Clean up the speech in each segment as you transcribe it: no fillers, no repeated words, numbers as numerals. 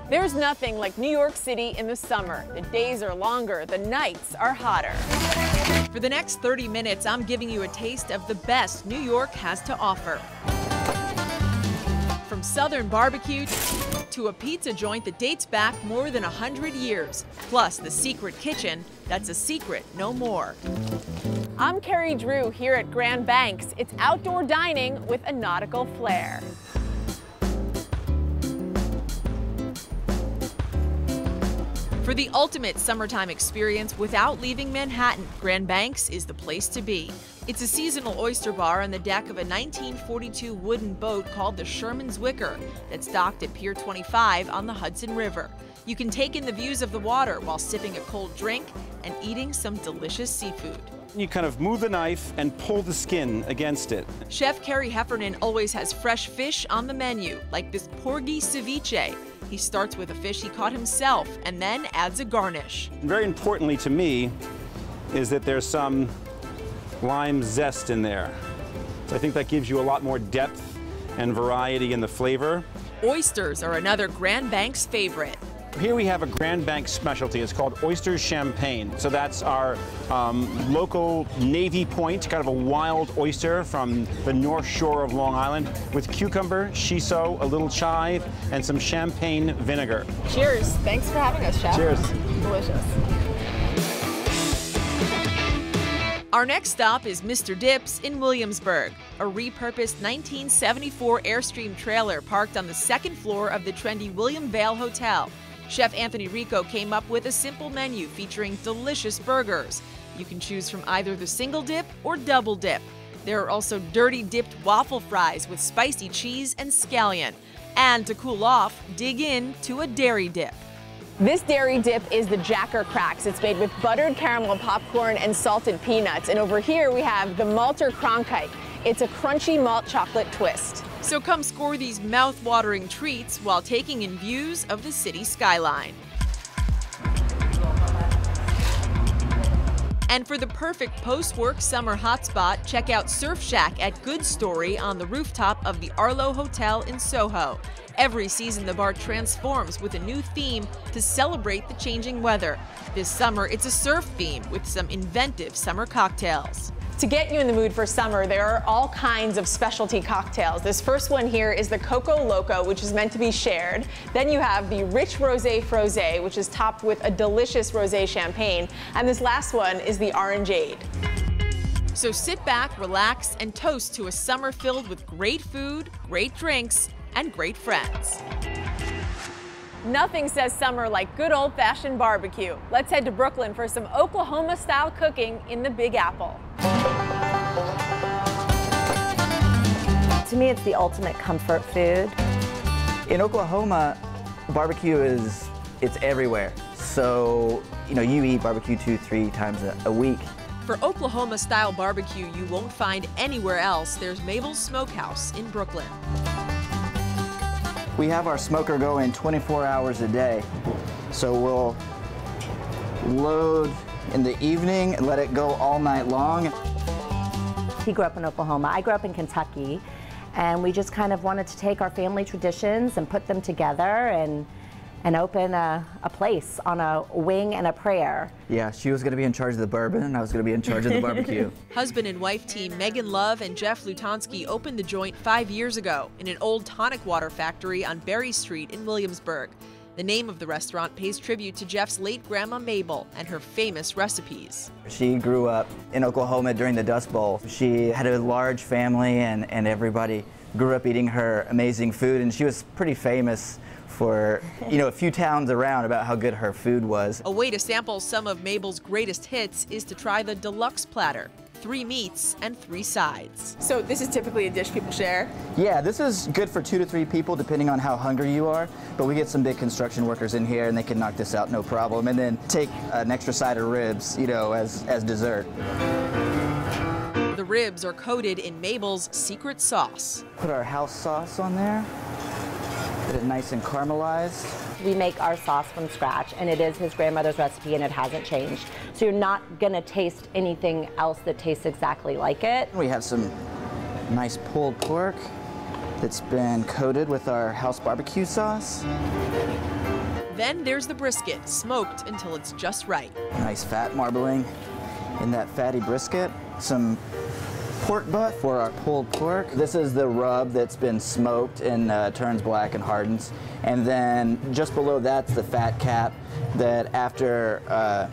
There's nothing like New York City in the summer. The days are longer, the nights are hotter. For the next 30 minutes, I'm giving you a taste of the best New York has to offer. From Southern barbecue to a pizza joint that dates back more than 100 years, plus the secret kitchen that's a secret no more. I'm Kerry Drew here at Grand Banks. It's outdoor dining with a nautical flair. For the ultimate summertime experience without leaving Manhattan, Grand Banks is the place to be. It's a seasonal oyster bar on the deck of a 1942 wooden boat called the Sherman's Wicker that's docked at Pier 25 on the Hudson River. You can take in the views of the water while sipping a cold drink and eating some delicious seafood. You kind of move the knife and pull the skin against it. Chef Kerry Heffernan always has fresh fish on the menu, like this porgy ceviche. He starts with a fish he caught himself and then adds a garnish. Very importantly to me is that there's some lime zest in there. So I think that gives you a lot more depth and variety in the flavor. Oysters are another Grand Banks favorite. Here we have a Grand Banks specialty. It's called Oyster Champagne. So that's our local Navy Point, kind of a wild oyster from the North Shore of Long Island with cucumber, shiso, a little chive, and some champagne vinegar. Cheers. Thanks for having us, Chef. Cheers. Delicious. Our next stop is Mr. Dips in Williamsburg, a repurposed 1974 Airstream trailer parked on the second floor of the trendy William Vale Hotel. Chef Anthony Rico came up with a simple menu featuring delicious burgers. You can choose from either the single dip or double dip. There are also dirty dipped waffle fries with spicy cheese and scallion. And to cool off, dig in to a dairy dip. This dairy dip is the Jacker Cracks. It's made with buttered caramel popcorn and salted peanuts. And over here we have the Malter Cronkite. It's a crunchy malt chocolate twist. So come score these mouth-watering treats while taking in views of the city skyline. And for the perfect post-work summer hotspot, check out Surf Shack at Good Story on the rooftop of the Arlo Hotel in Soho. Every season, the bar transforms with a new theme to celebrate the changing weather. This summer, it's a surf theme with some inventive summer cocktails. To get you in the mood for summer, there are all kinds of specialty cocktails. This first one here is the Coco Loco, which is meant to be shared. Then you have the Rich Rosé Frosé, which is topped with a delicious rosé champagne. And this last one is the Orangeade. So sit back, relax, and toast to a summer filled with great food, great drinks, and great friends. Nothing says summer like good old-fashioned barbecue. Let's head to Brooklyn for some Oklahoma-style cooking in the Big Apple. To me, it's the ultimate comfort food. In Oklahoma, barbecue it's everywhere. So, you eat barbecue 2-3 times a week. For Oklahoma-style barbecue you won't find anywhere else, there's Mabel's Smokehouse in Brooklyn. We have our smoker going 24 hours a day. So we'll load in the evening and let it go all night long. He grew up in Oklahoma. I grew up in Kentucky. And we just kind of wanted to take our family traditions and put them together and open a place on a wing and a prayer. Yeah, she was going to be in charge of the bourbon and I was going to be in charge of the barbecue. Husband and wife team Megan Love and Jeff Lutonski opened the joint 5 years ago in an old tonic water factory on Berry Street in Williamsburg. The name of the restaurant pays tribute to Jeff's late grandma Mabel and her famous recipes. She grew up in Oklahoma during the Dust Bowl. She had a large family and everybody grew up eating her amazing food, and she was pretty famous for, a few towns around about how good her food was. A way to sample some of Mabel's greatest hits is to try the deluxe platter. 3 meats and 3 sides. So this is typically a dish people share? Yeah, this is good for 2 to 3 people depending on how hungry you are, but we get some big construction workers in here and they can knock this out no problem, and then take an extra side of ribs, as dessert. The ribs are coated in Mabel's secret sauce. Put our house sauce on there. Get it nice and caramelized. We make our sauce from scratch, and it is his grandmother's recipe, and it hasn't changed. So you're not gonna taste anything else that tastes exactly like it. We have some nice pulled pork that's been coated with our house barbecue sauce. Then there's the brisket, smoked until it's just right. Nice fat marbling in that fatty brisket. Some pork butt for our pulled pork. This is the rub that's been smoked and turns black and hardens. And then just below that's the fat cap that after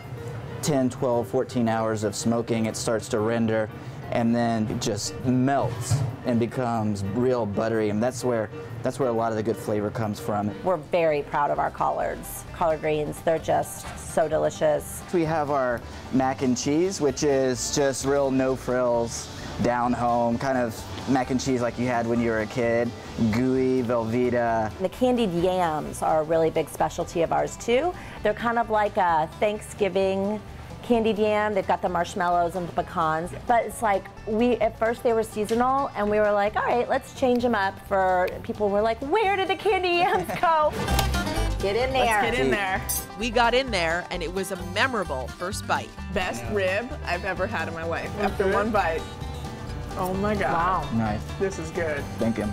10, 12, 14 hours of smoking, it starts to render and then it just melts and becomes real buttery. And that's where a lot of the good flavor comes from. We're very proud of our collards. Collard greens, they're just so delicious. We have our mac and cheese, which is just real no frills, down home, kind of mac and cheese like you had when you were a kid. Gooey, Velveeta. The candied yams are a really big specialty of ours too. They're kind of like a Thanksgiving candied yam. They've got the marshmallows and the pecans, but it's like at first they were seasonal and we were like, all right, let's change them up for people. We're like, where did the candy yams go? Get in there. Let's get in there. We got in there and it was a memorable first bite. Best rib I've ever had in my life after one bite. Oh my God. Wow. Nice. This is good. Thank you.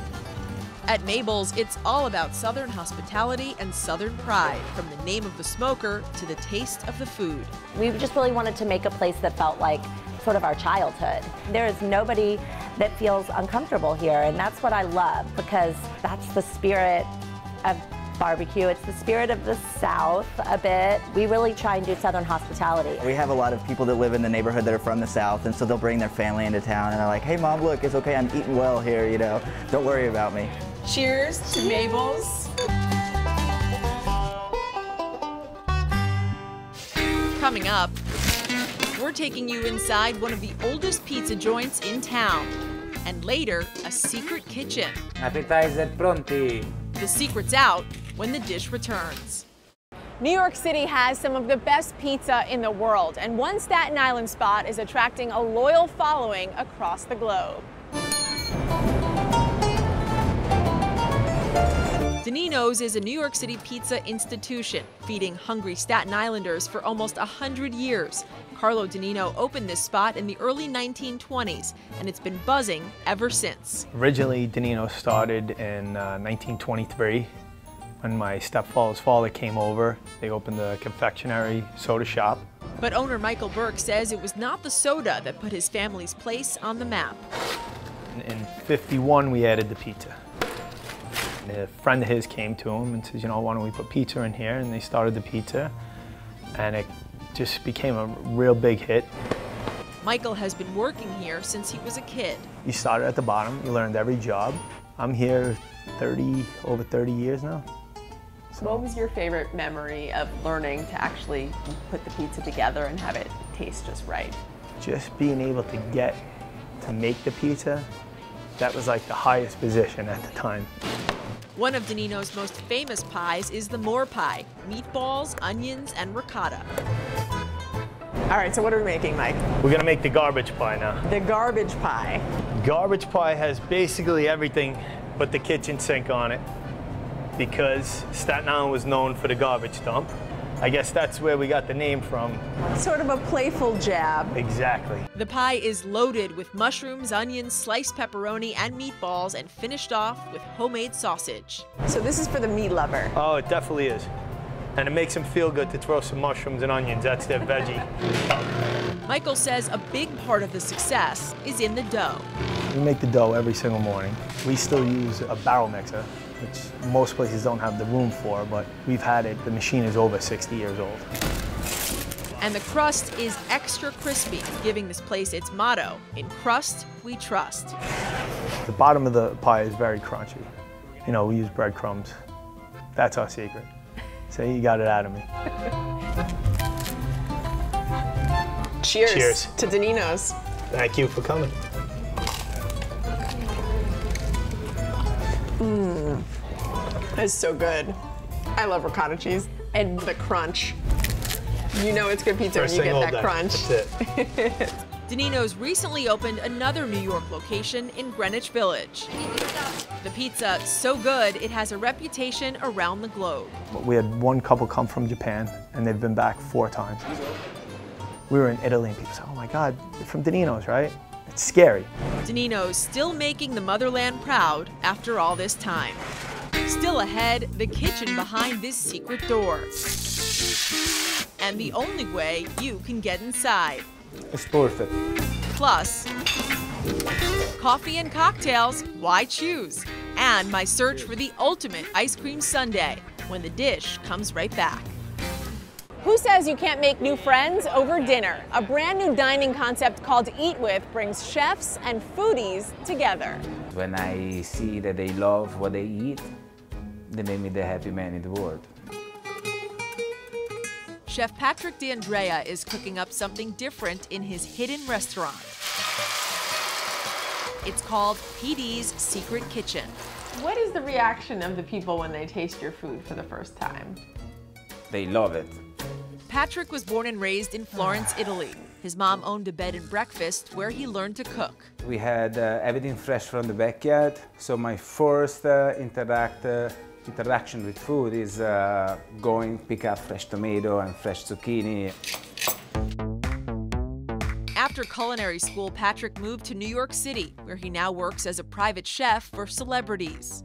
At Mabel's, it's all about Southern hospitality and Southern pride, from the name of the smoker to the taste of the food. We just really wanted to make a place that felt like sort of our childhood. There is nobody that feels uncomfortable here, and that's what I love, because that's the spirit of barbecue. It's the spirit of the South a bit. We really try and do Southern hospitality. We have a lot of people that live in the neighborhood that are from the South, and so they'll bring their family into town and they're like, hey Mom, look, it's okay, I'm eating well here, you know, don't worry about me. Cheers to Mabel's. Coming up, we're taking you inside one of the oldest pizza joints in town, and later, a secret kitchen. Appetizer pronti. The secret's out when the dish returns. New York City has some of the best pizza in the world, and one Staten Island spot is attracting a loyal following across the globe. Ninos is a New York City pizza institution, feeding hungry Staten Islanders for almost 100 years. Carlo Danino opened this spot in the early 1920s, and it's been buzzing ever since. Originally, Danino started in 1923 when my stepfather's father came over. They opened a confectionery soda shop. But owner Michael Burke says it was not the soda that put his family's place on the map. In '51, we added the pizza. And a friend of his came to him and says, you know, why don't we put pizza in here? And they started the pizza, and it just became a real big hit. Michael has been working here since he was a kid. You started at the bottom, you learned every job. I'm here over 30 years now. So. What was your favorite memory of learning to actually put the pizza together and have it taste just right? Just being able to get to make the pizza, that was like the highest position at the time. One of Danino's most famous pies is the Moore pie, meatballs, onions, and ricotta. All right, so what are we making, Mike? We're gonna make the garbage pie now. The garbage pie. Garbage pie has basically everything but the kitchen sink on it, because Staten Island was known for the garbage dump. I guess that's where we got the name from. Sort of a playful jab. Exactly. The pie is loaded with mushrooms, onions, sliced pepperoni, and meatballs, and finished off with homemade sausage. So this is for the meat lover. Oh, it definitely is. And it makes them feel good to throw some mushrooms and onions. That's their veggie. Michael says a big part of the success is in the dough. We make the dough every single morning. We still use a barrel mixer, which most places don't have the room for, but we've had it. The machine is over 60 years old. And the crust is extra crispy, giving this place its motto, in crust, we trust. The bottom of the pie is very crunchy. You know, we use breadcrumbs. That's our secret. So you got it out of me. Cheers. Cheers. To Danino's. Thank you for coming. That's so good. I love ricotta cheese and the crunch. You know it's good pizza when you get that crunch. That's it. Danino's recently opened another New York location in Greenwich Village. The pizza so good, it has a reputation around the globe. We had one couple come from Japan, and they've been back 4 times. We were in Italy, and people said, oh my God, you're from Danino's, right? It's scary. Danino's still making the motherland proud after all this time. Still ahead, the kitchen behind this secret door. And the only way you can get inside. It's perfect. Plus, coffee and cocktails, why choose? And my search for the ultimate ice cream sundae when the dish comes right back. Who says you can't make new friends over dinner? A brand new dining concept called Eat With brings chefs and foodies together. When I see that they love what they eat, they make me the happy man in the world. Chef Patrick D'Andrea is cooking up something different in his hidden restaurant. It's called PD's Secret Kitchen. What is the reaction of the people when they taste your food for the first time? They love it. Patrick was born and raised in Florence, Italy. His mom owned a bed and breakfast where he learned to cook. We had everything fresh from the backyard, so my first interaction with food is going pick up fresh tomato and fresh zucchini. After culinary school, Patrick moved to New York City, where he now works as a private chef for celebrities.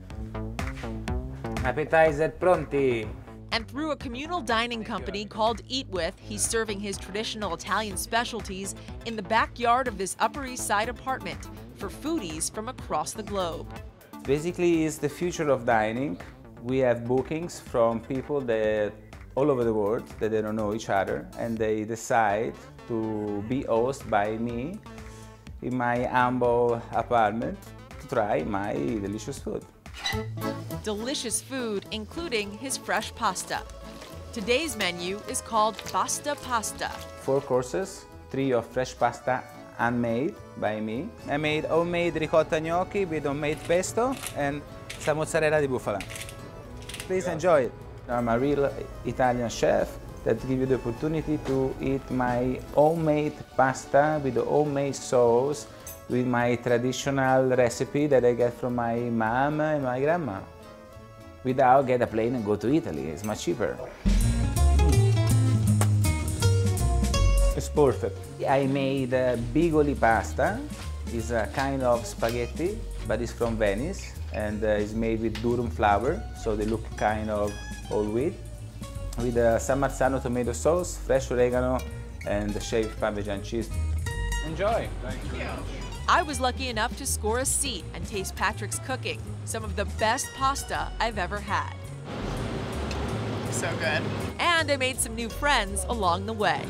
Appetizer pronti. And through a communal dining company called Eat With, he's serving his traditional Italian specialties in the backyard of this Upper East Side apartment for foodies from across the globe. Basically, it's the future of dining. We have bookings from people that all over the world that they don't know each other, and they decide to be hosted by me in my humble apartment to try my delicious food. Delicious food, including his fresh pasta. Today's menu is called Pasta Pasta. 4 courses, 3 of fresh pasta handmade by me. I made homemade ricotta gnocchi with homemade pesto and some mozzarella di bufala. Please enjoy it. I'm a real Italian chef that gives you the opportunity to eat my homemade pasta with the homemade sauce with my traditional recipe that I get from my mom and my grandma. Without get a plane and go to Italy, it's much cheaper. It's perfect. I made bigoli pasta. It's a kind of spaghetti, but it's from Venice and it's made with durum flour, so they look kind of whole wheat. With San Marzano tomato sauce, fresh oregano, and shaved Parmesan cheese. Enjoy. Thank you. I was lucky enough to score a seat and taste Patrick's cooking, some of the best pasta I've ever had. So good. And I made some new friends along the way.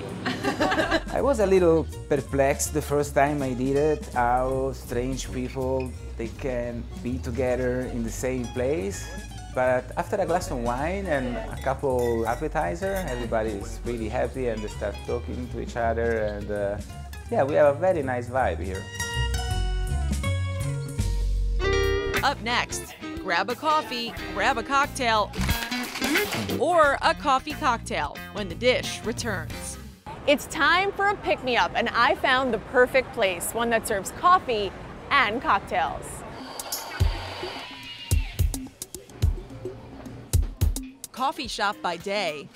I was a little perplexed the first time I did it, how strange people, they can be together in the same place. But after a glass of wine and a couple appetizer, everybody is really happy and they start talking to each other, and yeah, we have a very nice vibe here. Up next, grab a coffee, grab a cocktail, or a coffee cocktail when the dish returns. It's time for a pick-me-up, and I found the perfect place, one that serves coffee and cocktails. Coffee shop by day,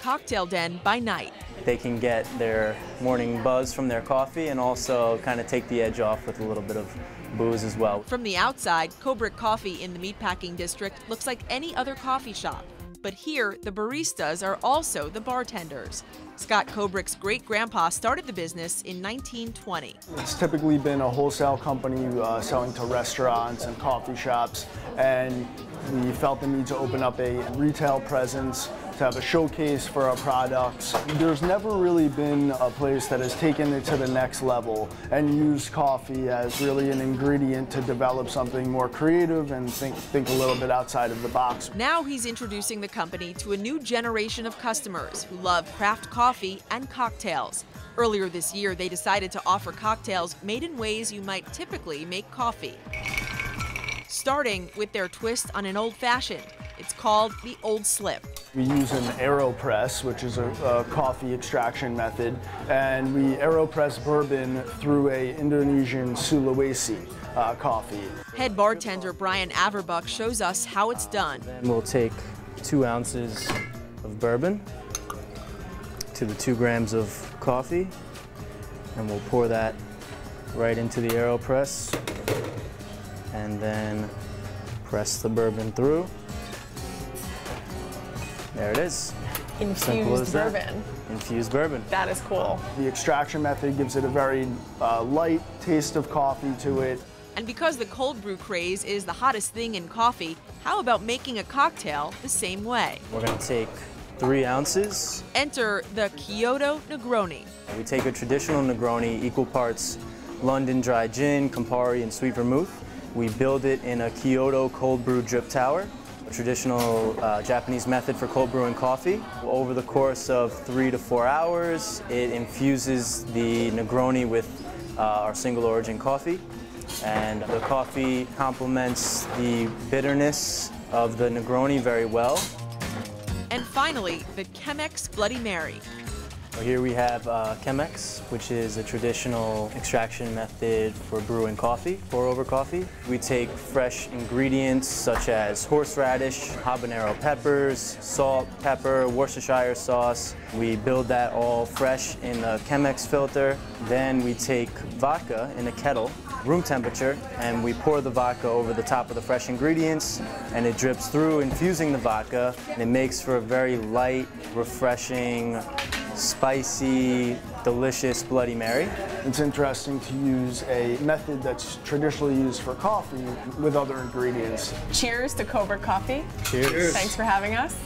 cocktail den by night. They can get their morning buzz from their coffee and also kind of take the edge off with a little bit of booze as well. From the outside, Cobrick Coffee in the Meatpacking District looks like any other coffee shop. But here, the baristas are also the bartenders. Scott Cobrick's great-grandpa started the business in 1920. It's typically been a wholesale company selling to restaurants and coffee shops, and we felt the need to open up a retail presence, to have a showcase for our products. There's never really been a place that has taken it to the next level and used coffee as really an ingredient to develop something more creative and think a little bit outside of the box. Now he's introducing the company to a new generation of customers who love craft coffee and cocktails. Earlier this year, they decided to offer cocktails made in ways you might typically make coffee. Starting with their twist on an old-fashioned. It's called the Old Slip. We use an AeroPress, which is a coffee extraction method, and we AeroPress bourbon through a Indonesian Sulawesi coffee. Head bartender Brian Averbuck shows us how it's done. And we'll take 2 ounces of bourbon to the 2 grams of coffee, and we'll pour that right into the AeroPress, and then Press the bourbon through. There it is. Infused bourbon. Infused bourbon. That is cool. The extraction method gives it a very light taste of coffee to it. And because the cold brew craze is the hottest thing in coffee, how about making a cocktail the same way? We're gonna take 3 ounces. Enter the Kyoto Negroni. We take a traditional Negroni, equal parts London dry gin, Campari, and sweet vermouth. We build it in a Kyoto cold brew drip tower, a traditional Japanese method for cold brewing coffee. Over the course of 3 to 4 hours, it infuses the Negroni with our single origin coffee. And the coffee complements the bitterness of the Negroni very well. And finally, the Chemex Bloody Mary. Here we have Chemex, which is a traditional extraction method for brewing coffee, pour-over coffee. We take fresh ingredients such as horseradish, habanero peppers, salt, pepper, Worcestershire sauce. We build that all fresh in a Chemex filter. Then we take vodka in a kettle, room temperature, and we pour the vodka over the top of the fresh ingredients, and it drips through, infusing the vodka, and it makes for a very light, refreshing, spicy, delicious Bloody Mary. It's interesting to use a method that's traditionally used for coffee with other ingredients. Cheers to Cobra Coffee. Cheers. Thanks for having us.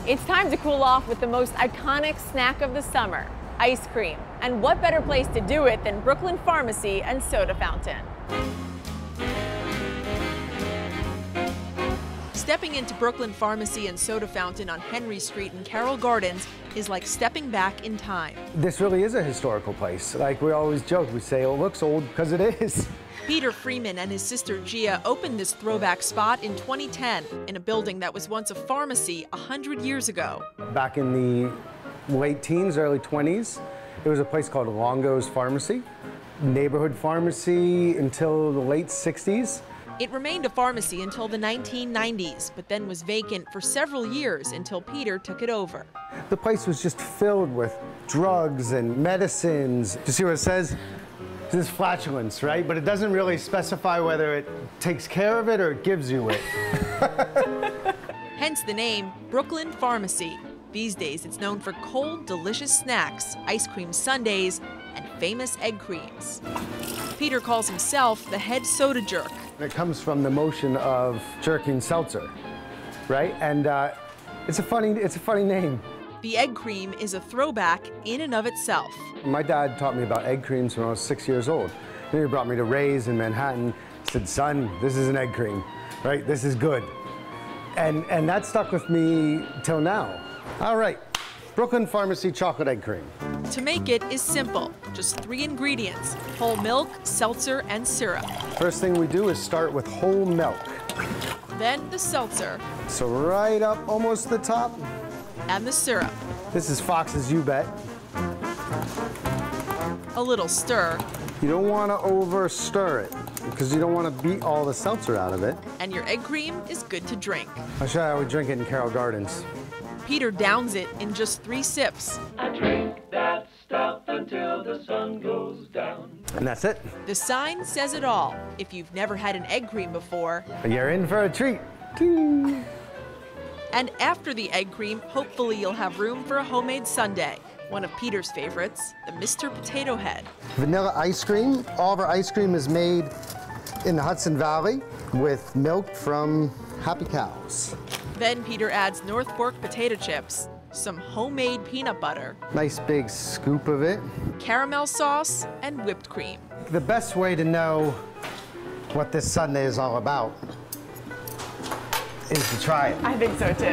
It's time to cool off with the most iconic snack of the summer, ice cream. And what better place to do it than Brooklyn Pharmacy and Soda Fountain? Stepping into Brooklyn Pharmacy and Soda Fountain on Henry Street in Carroll Gardens is like stepping back in time. This really is a historical place. Like we always joke, we say, oh, it looks old because it is. Peter Freeman and his sister Gia opened this throwback spot in 2010 in a building that was once a pharmacy 100 years ago. Back in the late teens, early 20s, it was a place called Longo's Pharmacy, neighborhood pharmacy until the late 60s. It remained a pharmacy until the 1990s, but then was vacant for several years until Peter took it over. The place was just filled with drugs and medicines. You see what it says? This is flatulence, right? But it doesn't really specify whether it takes care of it or it gives you it. Hence the name Brooklyn Pharmacy. These days, it's known for cold, delicious snacks, ice cream sundaes, and famous egg creams. Peter calls himself the head soda jerk. It comes from the motion of jerking seltzer, right? And it's a funny name. The egg cream is a throwback in and of itself. My dad taught me about egg creams when I was 6 years old. Then he brought me to Ray's in Manhattan. He said, son, this is an egg cream, right? This is good. And that stuck with me till now. All right, Brooklyn Pharmacy chocolate egg cream. To make it is simple, just 3 ingredients: whole milk, seltzer, and syrup. First thing we do is start with whole milk. Then the seltzer. So right up almost the top. And the syrup. This is Fox's You Bet. A little stir. You don't want to over stir it because you don't want to beat all the seltzer out of it. And your egg cream is good to drink. I'll show you how we drink it in Carroll Gardens. Peter downs it in just 3 sips. I drink that stuff until the sun goes down. And that's it. The sign says it all. If you've never had an egg cream before, you're in for a treat. Ding. And after the egg cream, hopefully you'll have room for a homemade sundae. One of Peter's favorites, the Mr. Potato Head. Vanilla ice cream. All of our ice cream is made in the Hudson Valley with milk from happy cows. Then Peter adds North Fork potato chips, some homemade peanut butter, nice big scoop of it, caramel sauce, and whipped cream. The best way to know what this sundae is all about is to try it. I think so too.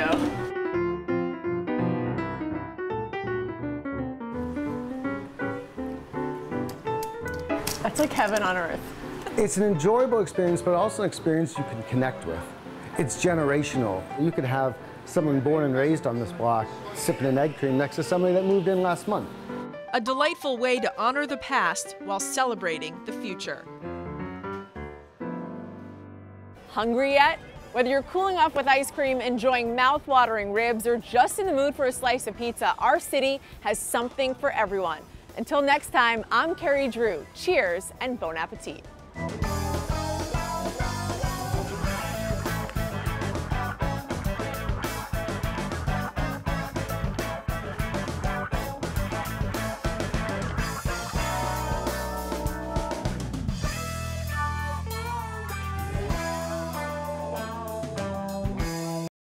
That's like heaven on earth. It's an enjoyable experience, but also an experience you can connect with. It's generational. You could have someone born and raised on this block sipping an egg cream next to somebody that moved in last month. A delightful way to honor the past while celebrating the future. Hungry yet? Whether you're cooling off with ice cream, enjoying mouth-watering ribs, or just in the mood for a slice of pizza, our city has something for everyone. Until next time, I'm KERRY Drew. Cheers and bon appetit.